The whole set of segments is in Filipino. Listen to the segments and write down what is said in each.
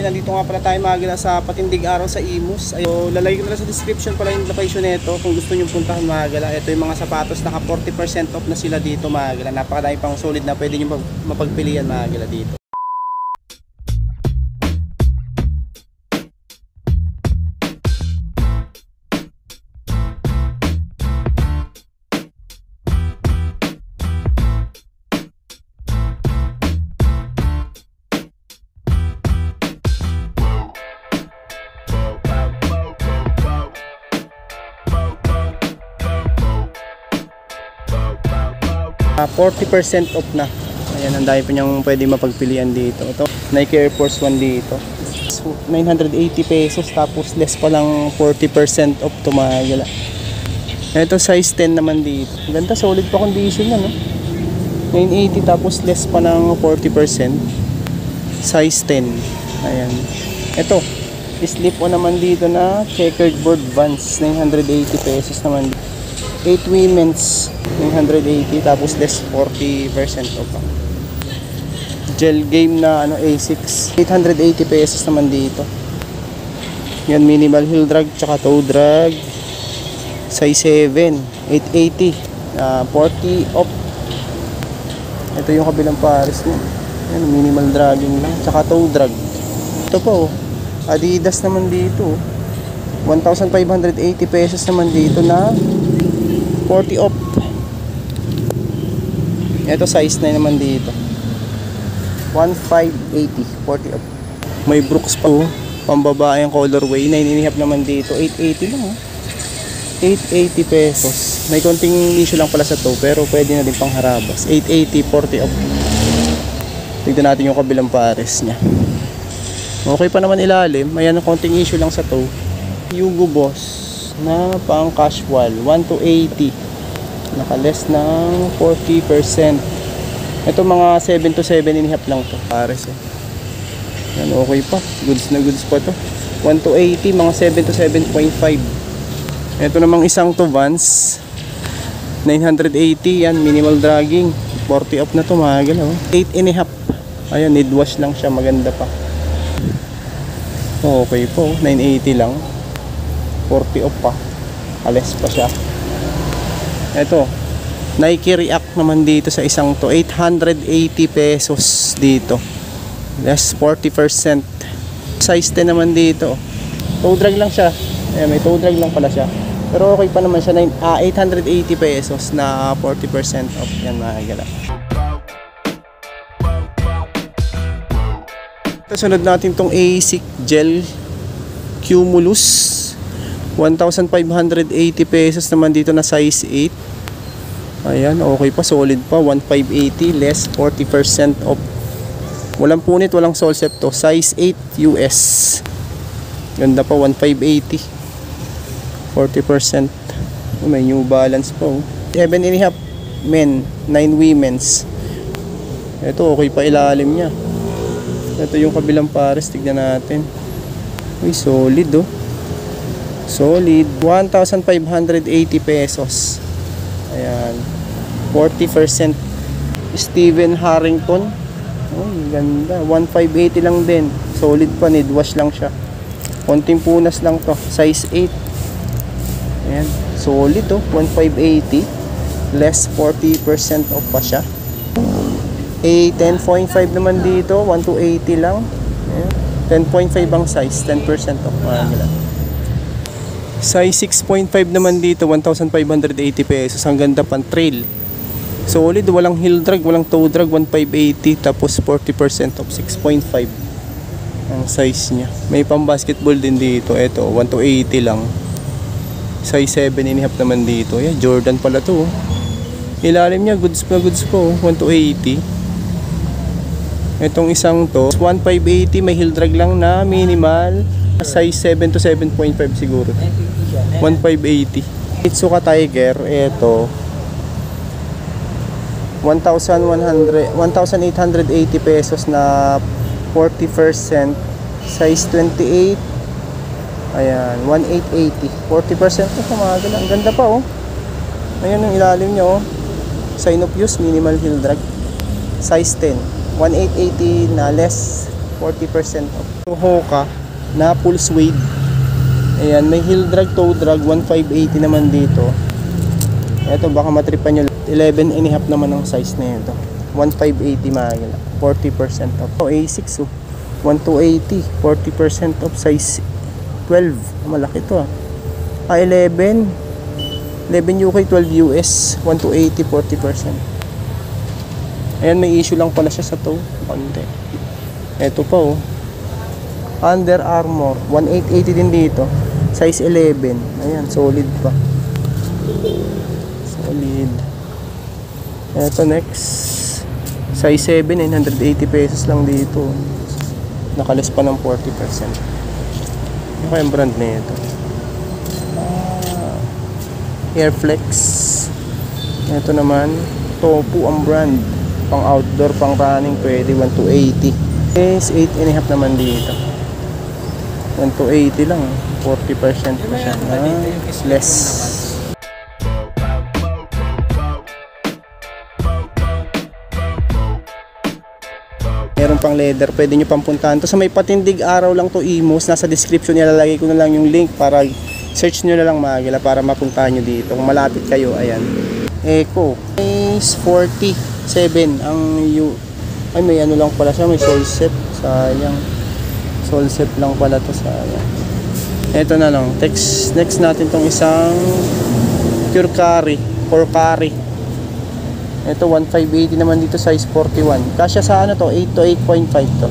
nandito nga pala tayo mga gala sa Patindig Araw sa Imus. So, lalagay ko na sa description pala yung location nito kung gusto nyo puntahan mga gala. Ito yung mga sapatos, naka 40% off na sila dito mga gala. Napakadami pang solid na pwede nyo mapagpilian mga gala dito. 40% off na. Ayan, ang dami pa niyang pwede mapagpilian dito. Ito, Nike Air Force 1 dito. So, 980 pesos tapos less pa lang 40% off to mga gala. Ito size 10 naman dito. Ganda, solid pa condition na, no? 980 tapos less pa ng 40%. Size 10. Ayan. Ito, slip on naman dito na checkered board Vans, 980 pesos naman. 8 women's 980 tapos less 40% off. Gel game na ano A6 880 pesos naman dito. Yan, minimal heel drag tsaka toe drag size 7 880 40 off. Ito yung kabilang pares niya. Yan, minimal dragging lang tsaka toe drag. Ito po Adidas naman dito 1,580 pesos naman dito na 40 off. Ito size 9 naman dito 1,580 40 off. May Brooks pa pambabae ang colorway 9.5 naman dito 880 lang 880 pesos. May konting issue lang pala sa toe pero pwede na din pang harabas. 880 40 off. Tignan natin yung kabilang pares nya. Okay pa naman ilalim. Ayan, konting issue lang sa toe. Hugo Boss na pang casual 1,280 naka less ng 40%. Ito mga 7 to 7.5 lang to pares Yan, okay pa, goods na goods pa to. 1,280 mga 7 to 7.5. ito namang isang to Vans 980. Yan, minimal dragging 40 off na to mga galaw. 8.5. Ayan, need wash lang siya, maganda pa. Okay po, 980 lang 40 off pa, alis pa siya. Ito, Nike React naman dito sa isang to 880 pesos dito, less 40%. Size 10 naman dito. Toe drag lang siya. Ayan, may toe drag lang pala siya pero okay pa naman siya. 880 pesos na 40% off. Yan mga gala. Sunod natin tong ASIC Gel Cumulus 1,580 pesos naman dito na size 8. Ayan, okay pa, solid pa 1,580 less 40% off. Walang punit, walang sole set to. Size 8 US. Ganda pa, 1,580 40%. May New Balance pa 7.5 men 9 women's. Ito okay pa ilalim nya. Ito yung kabilang pares, tignan natin. Uy, solid solid 1,580 pesos. Ayan, 40%. Steven Harrington. Oh, ganda, 1,580 lang din. Solid pa, need wash lang siya. Konting punas lang to, size 8. Ayan, solid 1,580 less 40% off pa siya. 10.5 naman dito, 1,280 lang. Ayan, 10.5 ang size, 10% off mga gala. Size 6.5 naman dito, 1,580 pesos. Ang ganda pang trail. Solid, walang heel drag, walang toe drag, 1,580 tapos 40% off, 6.5 ang size niya. May pang basketball din dito. Ito, 1,280 lang. Size 7.5 naman dito. Yeah, Jordan pala to. Ilalim niya, goods pa po, 1,280. Itong isang to, 1,580, may heel drag lang na minimal. Size 7 to 7.5 siguro. 1,580. Itsuka Tiger, ito 1,880 pesos na 40%. Size 28. Ayan, 1,880 40% ito mga gala. Ang ganda pa Ayan yung ilalim nyo Sign of use, minimal heel drag. Size 10, 1,880 na less 40% off. So, Hoka na full suede. Ayan, may heel drag, toe drag, 1,580 naman dito. Ito baka matripan nyo, 11 and a half naman ang size na ito. 1,580 mahigit, 40% off. Oh, A6 oh, 1,280, 40% off, size 12. Malaki to ah. 11 UK, 12 US, 1,280, 40%. Ayan, may issue lang pala siya sa toe, konti. Ito pa oh, Under Armour, 1,880 din dito, size 11. Ayan, solid pa. Solid. Ito next, size 7, 980 pesos lang dito. Nakalis pa ng 40%. Ano kayang brand na ito? Airflex. Ito naman, Tofu ang brand. Pang outdoor, pang running, pwede 1,280. Yes, 8 and a half naman dito. 1,280 lang, 40% pa siya. Less. Meron pang leather, pwede nyo pang puntahan to. Sa may patindig araw lang to, Imus. Nasa description nilalagay ko na lang yung link para search nyo na lang Magila para mapuntahan nyo dito. Kung malapit kayo, ayan. Echo. Is 47 ang ay may ano lang pala siya, may sole set. Sayang. Sole set lang pala to, sayang. Ito na lang. Next natin tong isang Curcari or Curry. Ito 1,580 naman dito, size 41. Kasya sa ano to, 8 to 8.5 to.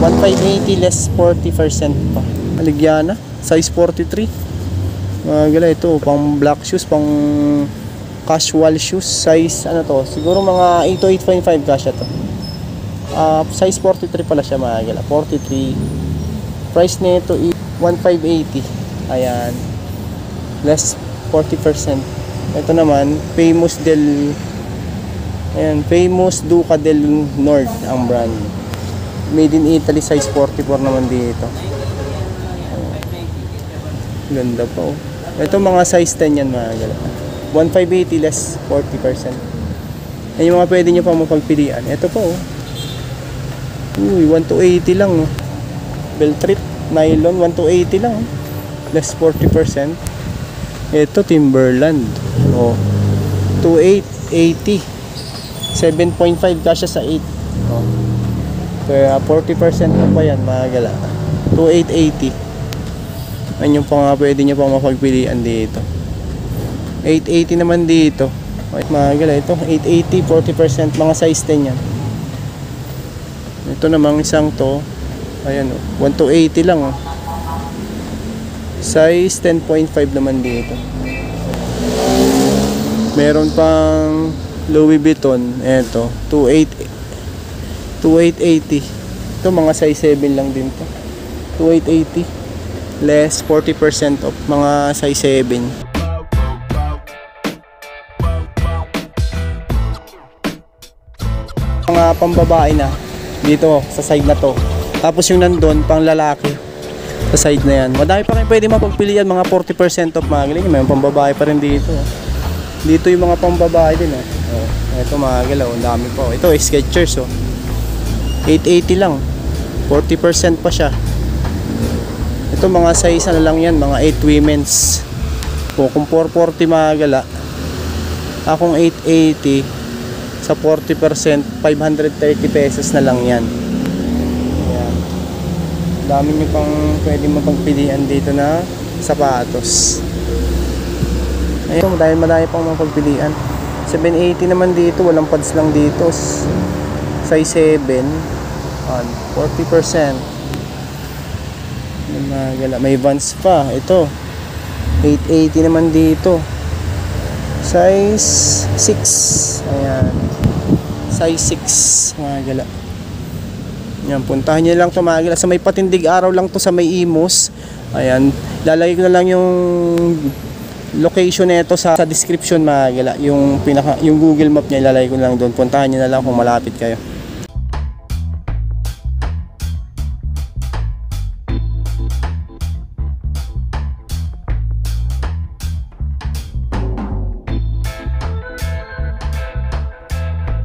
1,580 less 40% pa. Aligyana, size 43. Magala ito, pang black shoes, pang casual shoes, size ano to, siguro mga 8 to 8.5 kasya to. Size 43 pala siya magala, 43. Price nito is 1,580. Ayan. Less 40%. Ito naman, Famous Duca del Nord ang brand. Made in Italy, size 44 naman dito. Ganda pa oh. Ito mga size 10 yan mga gala. 1,580 less 40%. Yan yung mga pwede nyo pa mapagpilian. Ito pa oh. Uy, 1,280 lang oh. Belt trip, nylon, 1,280 lang oh. Less 40%. Ito Timberland oh, 2,880, 7.5 kasya sa 8 oh. Kaya 40% na pa yan mga gala. 2,880. Yan yung pang pwede nyo pang mapagpilian dito. 880 naman dito. Okay, mga gala, ito 880, 40%, mga size 10 yan. Ito namang isang to, ayan oh, 1,280 lang oh. Size 10.5 naman dito. Meron pang Louis Vuitton, eto 2,880. Ito mga size 7 lang din to. 2,880 less 40% of mga size 7. Mga pambabae na dito sa side na to. Tapos yung nandun pang lalaki sa side na yan. Madami pa rin pwede mapagpilian, mga 40% off mga galing. May pambabae pa rin dito. Dito yung mga pambabae din oh. Ito mga galaw, ang dami pa oh. Ito Skechers oh. 880 lang. 40% pa siya. Ito mga size na lang yan, mga 8 women's. Kung 440 mga gala, akong 880 sa 40%, 530 pesos na lang yan. Dami nyo pang pwede mapagpilian dito na sapatos. Ayun, madami pang mapagpilian. 780 naman dito, walang pads lang dito. Size 7 on 40%. May Vans pa. Ito 880 naman dito. Size 6. Ayan. Size 6 mga gala. Yan, puntahan nyo lang ito mga gala. Sa may patindig araw lang to sa may Imus. Ayan, lalagay ko na lang yung location nito sa description mga gala. Yung Google Map niya ilalagay ko na lang doon. Puntahan nyo na lang kung malapit kayo.